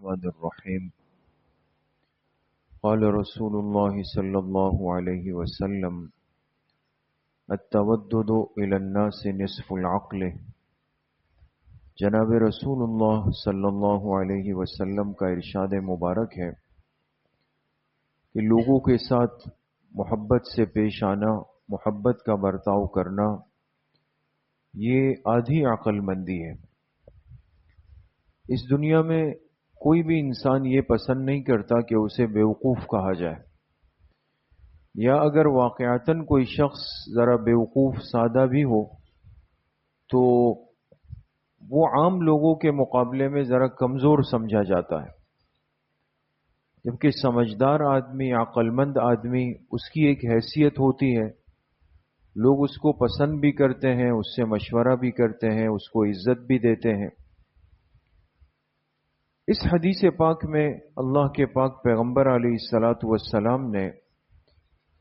الرحمن الرحيم. قال رسول الله صلى الله عليه وسلم: التودد إلى الناس نصف العقل. جناب رسول اللہ صلی اللہ علیہ وسلم کا ارشاد مبارک ہے کہ لوگوں کے ساتھ محبت سے پیش آنا، محبت کا برتاؤ کرنا، یہ آدھی عقل مندی ہے۔ اس دنیا میں کوئی بھی انسان یہ پسند نہیں کرتا کہ اسے بیوقوف کہا جائے، یا اگر واقعتاً کوئی شخص ذرا بیوقوف سادہ بھی ہو تو وہ عام لوگوں کے مقابلے میں ذرا کمزور سمجھا جاتا ہے، جبکہ سمجھدار آدمی، عقل مند آدمی، اس کی ایک حیثیت ہوتی ہے، لوگ اس کو پسند بھی کرتے ہیں، اس سے مشورہ بھی کرتے ہیں، اس کو عزت بھی دیتے ہیں۔ اس حدیث پاک میں اللہ کے پاک پیغمبر علیہ الصلاۃ والسلام نے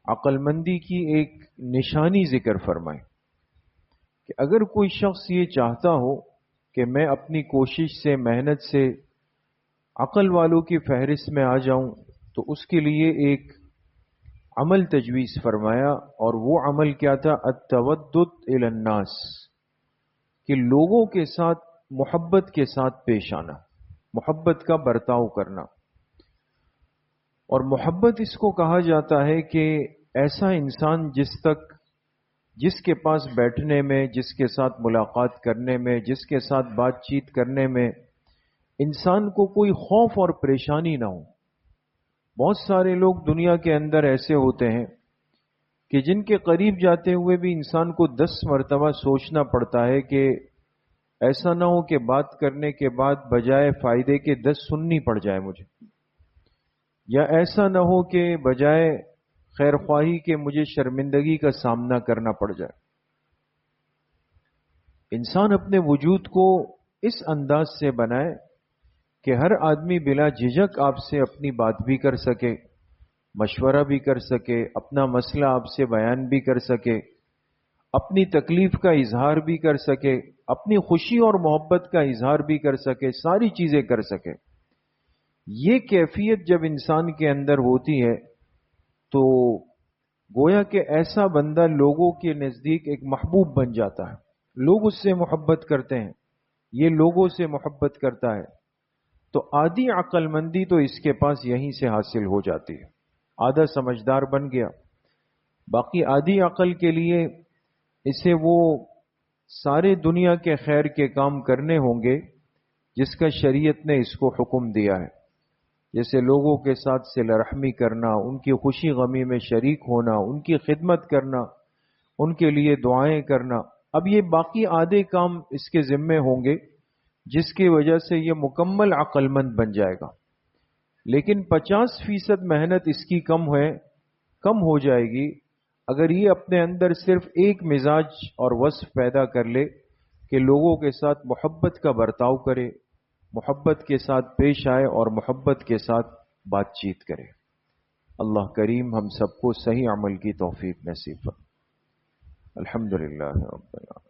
عقل مندی کی ایک نشانی ذکر فرمائی کہ اگر کوئی شخص یہ چاہتا ہو کہ میں اپنی کوشش سے، محنت سے عقل والوں کی فہرست میں آ جاؤں، تو اس کے لیے ایک عمل تجویز فرمایا، اور وہ عمل کیا تھا؟ التودد الی الناس، کہ لوگوں کے ساتھ محبت کے ساتھ پیش آنا، محبت کا برتاؤ کرنا۔ اور محبت اس کو کہا جاتا ہے کہ ایسا انسان جس کے پاس بیٹھنے میں، جس کے ساتھ ملاقات کرنے میں، جس کے ساتھ بات چیت کرنے میں انسان کو کوئی خوف اور پریشانی نہ ہو۔ بہت سارے لوگ دنیا کے اندر ایسے ہوتے ہیں کہ جن کے قریب جاتے ہوئے بھی انسان کو 10 مرتبہ سوچنا پڑتا ہے کہ ایسا نہ ہو کہ بات کرنے کے بعد بجائے فائدے کے 10 سننی پڑ جائے مجھے، یا ایسا نہ ہو کہ بجائے خیر خواہی کے مجھے شرمندگی کا سامنا کرنا پڑ جائے۔ انسان اپنے وجود کو اس انداز سے بنائے کہ ہر آدمی بلا جھجک آپ سے اپنی بات بھی کر سکے، مشورہ بھی کر سکے، اپنا مسئلہ آپ سے بیان بھی کر سکے، اپنی تکلیف کا اظہار بھی کر سکے، اپنی خوشی اور محبت کا اظہار بھی کر سکے، ساری چیزیں کر سکے۔ یہ کیفیت جب انسان کے اندر ہوتی ہے تو گویا کہ ایسا بندہ لوگوں کے نزدیک ایک محبوب بن جاتا ہے، لوگ اس سے محبت کرتے ہیں، یہ لوگوں سے محبت کرتا ہے۔ تو آدھی عقل مندی تو اس کے پاس یہیں سے حاصل ہو جاتی ہے، آدھا سمجھدار بن گیا۔ باقی آدھی عقل کے لیے اسے وہ سارے دنیا کے خیر کے کام کرنے ہوں گے جس کا شریعت نے اس کو حکم دیا ہے، جیسے لوگوں کے ساتھ صلہ رحمی کرنا، ان کی خوشی غمی میں شریک ہونا، ان کی خدمت کرنا، ان کے لیے دعائیں کرنا۔ اب یہ باقی آدھے کام اس کے ذمے ہوں گے جس کی وجہ سے یہ مکمل عقل مند بن جائے گا۔ لیکن 50% محنت اس کی کم ہو جائے گی اگر یہ اپنے اندر صرف ایک مزاج اور وصف پیدا کر لے کہ لوگوں کے ساتھ محبت کا برتاؤ کرے، محبت کے ساتھ پیش آئے اور محبت کے ساتھ بات چیت کرے۔ اللہ کریم ہم سب کو صحیح عمل کی توفیق نصیب فرمائے۔ الحمدللہ رب العالمین۔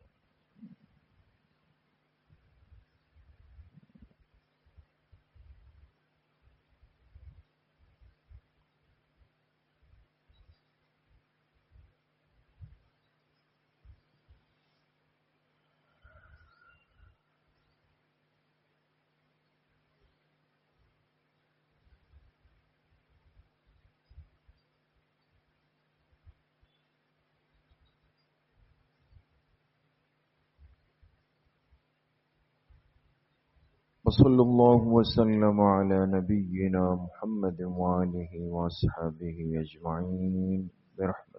وصلی اللہ وسلم علی نبینا محمد وآلہ وصحبہ اجمعین برحمتہ۔